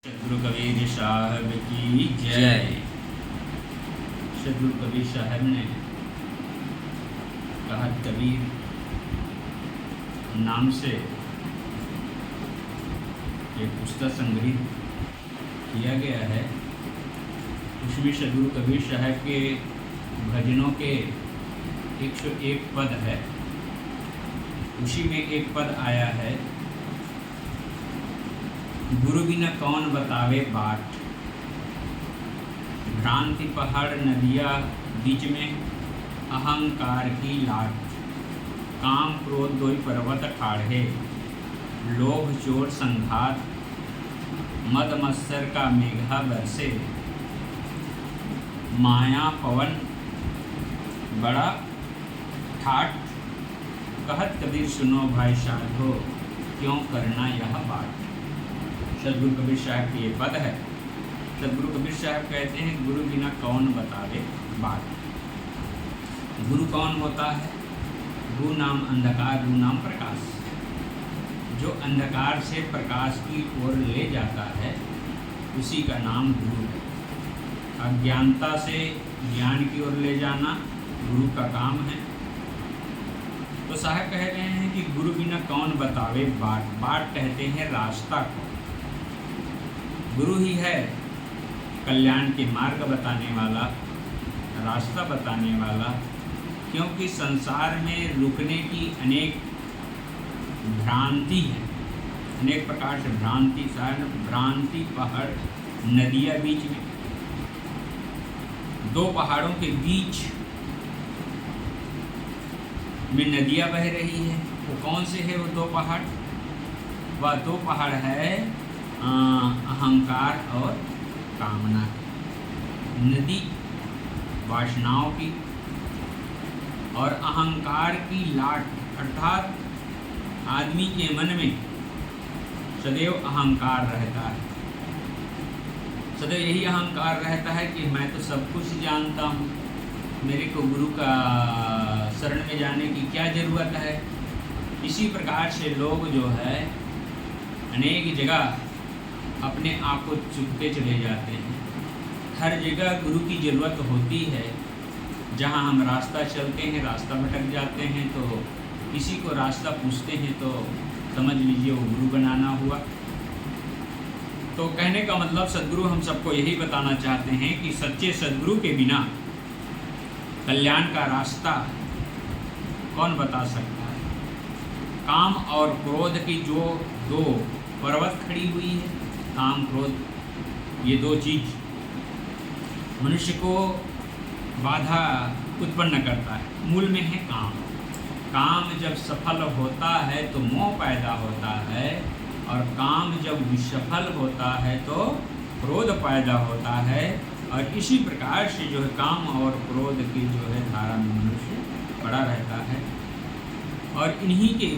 सदगुरु कबीर साहब की जय। सदगुरु कबीर साहब ने कहा कबीर नाम से एक पुस्तक संग्रहित किया गया है। उसमें सदगुरु कबीर साहब के भजनों के 101 पद है। उसी में एक पद आया है, गुरु बिना कौन बतावे बाट, भ्रांति पहाड़ नदिया बीच में अहंकार की लाट, काम क्रोध दोई पर्वत ठाढ़े, लोभ चोर संघात, मद मत्सर का मेघा बरसे, माया पवन बड़ा ठाठ, कहत कबीर सुनो भाई साधो, क्यों करना यह बात। सदगुरु कबीर साहब की ये पद है। सदगुरु कबीर साहब कहते हैं, गुरु बिना कौन बतावे बात। गुरु कौन होता है? गु नाम अंधकार, गु नाम प्रकाश। जो अंधकार से प्रकाश की ओर ले जाता है उसी का नाम गुरु है। अज्ञानता से ज्ञान की ओर ले जाना गुरु का काम है। तो साहब कह रहे हैं कि गुरु बिना कौन बतावे बाट। बाट कहते हैं रास्ता को। गुरु ही है कल्याण के मार्ग बताने वाला, रास्ता बताने वाला। क्योंकि संसार में रुकने की अनेक भ्रांति है, अनेक प्रकार से भ्रांति पहाड़ नदियाँ बीच में, दो पहाड़ों के बीच में नदियाँ बह रही है। वो कौन से है वो दो पहाड़? वह दो पहाड़ है अहंकार और कामना। नदी वासनाओं की और अहंकार की लाट, अर्थात आदमी के मन में सदैव अहंकार रहता है। सदैव यही अहंकार रहता है कि मैं तो सब कुछ जानता हूँ, मेरे को गुरु का शरण में जाने की क्या ज़रूरत है। इसी प्रकार से लोग जो है अनेक जगह अपने आप को चुपते चले जाते हैं। हर जगह गुरु की ज़रूरत होती है। जहाँ हम रास्ता चलते हैं, रास्ता भटक जाते हैं, तो किसी को रास्ता पूछते हैं तो समझ लीजिए वो गुरु बनाना हुआ। तो कहने का मतलब सद्गुरु हम सबको यही बताना चाहते हैं कि सच्चे सद्गुरु के बिना कल्याण का रास्ता कौन बता सकता है। काम और क्रोध की जो दो पर्वत खड़ी हुई है, काम क्रोध, ये दो चीज मनुष्य को बाधा उत्पन्न करता है। मूल में है काम। काम जब सफल होता है तो मोह पैदा होता है, और काम जब विसफल होता है तो क्रोध पैदा होता है। और इसी प्रकार से जो है काम और क्रोध की जो है धारा में मनुष्य पड़ा रहता है। और इन्हीं के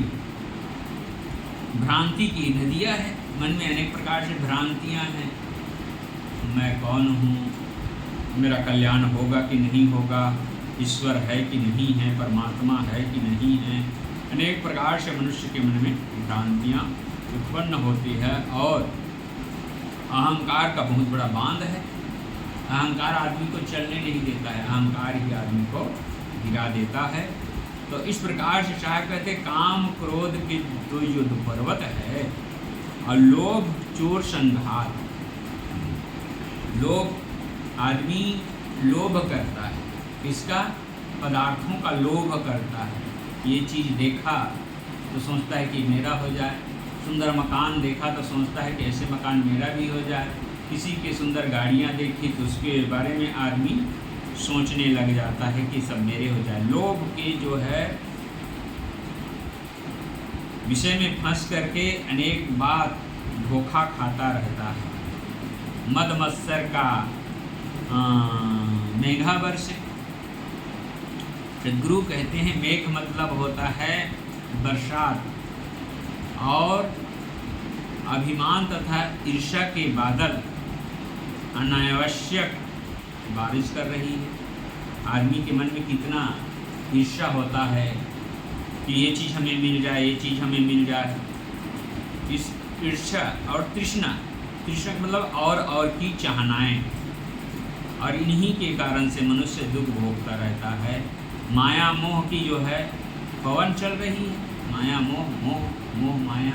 भ्रांति की नदियाँ हैं। मन में अनेक प्रकार से भ्रांतियाँ हैं। मैं कौन हूँ, मेरा कल्याण होगा कि नहीं होगा, ईश्वर है कि नहीं है, परमात्मा है कि नहीं है। अनेक प्रकार से मनुष्य के मन में भ्रांतियाँ उत्पन्न होती है। और अहंकार का बहुत बड़ा बांध है। अहंकार आदमी को चलने नहीं देता है, अहंकार ही आदमी को गिरा देता है। तो इस प्रकार से साहब कहते काम क्रोध के दो जो पर्वत है, और लोभ चोर संघात। लोभ, आदमी लोभ करता है। इसका पदार्थों का लोभ करता है। ये चीज़ देखा तो सोचता है कि मेरा हो जाए। सुंदर मकान देखा तो सोचता है कि ऐसे मकान मेरा भी हो जाए। किसी के सुंदर गाड़ियाँ देखी तो उसके बारे में आदमी सोचने लग जाता है कि सब मेरे हो जाए। लोभ के जो है विषय में फंस करके अनेक बात धोखा खाता रहता है। मद मत्सर का मेघा बरसे। सद्गुरु कहते हैं मेघ मतलब होता है बरसात, और अभिमान तथा ईर्ष्या के बादल अनावश्यक बारिश कर रही है। आदमी के मन में कितना ईर्ष्या होता है कि ये चीज़ हमें मिल जाए, ये चीज़ हमें मिल जाए। इस ईर्ष्या और तृष्णा तृष्णा मतलब और की चाहनाएं, और इन्हीं के कारण से मनुष्य दुख भोगता रहता है। माया मोह की जो है पवन चल रही है, माया मोह, मोह मोह माया।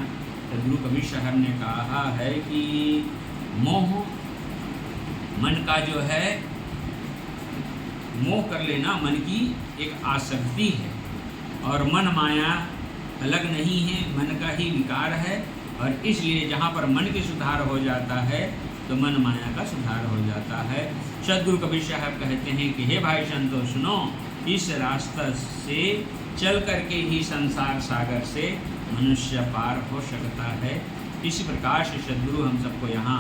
तो गुरु कबीर साहब ने कहा है कि मोह मन का जो है मोह कर लेना, मन की एक आसक्ति है, और मन माया अलग नहीं है, मन का ही विकार है। और इसलिए जहाँ पर मन के सुधार हो जाता है तो मन माया का सुधार हो जाता है। सद्गुरु कबीर साहब कहते हैं कि हे भाई संतो सुनो, इस रास्ते से चल करके ही संसार सागर से मनुष्य पार हो सकता है। इस प्रकार से सद्गुरु हम सबको यहाँ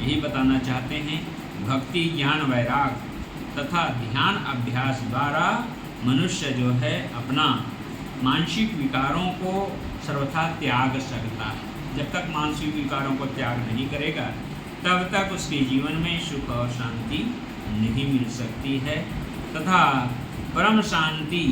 यही बताना चाहते हैं, भक्ति ज्ञान वैराग तथा ध्यान अभ्यास द्वारा मनुष्य जो है अपना मानसिक विकारों को सर्वथा त्याग सकता है। जब तक मानसिक विकारों को त्याग नहीं करेगा तब तक उसके जीवन में सुख और शांति नहीं मिल सकती है, तथा परम शांति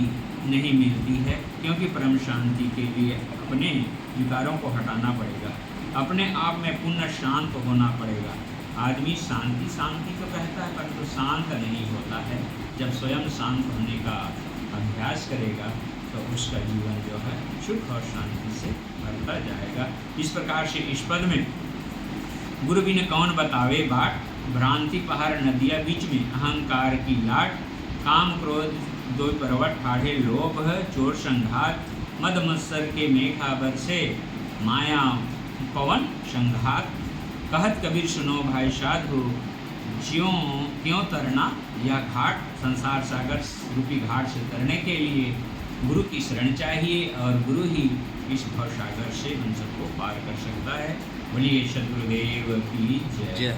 नहीं मिलती है। क्योंकि परम शांति के लिए अपने विकारों को हटाना पड़ेगा, अपने आप में पुनः शांत होना पड़ेगा। आदमी शांति शांति तो कहता है परंतु शांत नहीं होता है। जब स्वयं शांत होने का अभ्यास करेगा तो उसका जीवन जो है सुख और शांति से भरता जाएगा। इस प्रकार से इस पद में गुरु बिन कौन बतावे बाट, भ्रांति पहाड़ नदिया बीच में अहंकार की लाट, काम क्रोध दो पर्वत ठाढ़े लोभ, चोर संघात मद मत्सर के मेघा बरसे, माया पवन संघात। कहत कबीर सुनो भाई साधु, ज्यों क्यों तरना यह घाट। संसार सागर रूपी घाट से तरने के लिए गुरु की शरण चाहिए, और गुरु ही इस भव सागर से हम सबको पार कर सकता है। बोलिए सद्गुरुदेव की जय।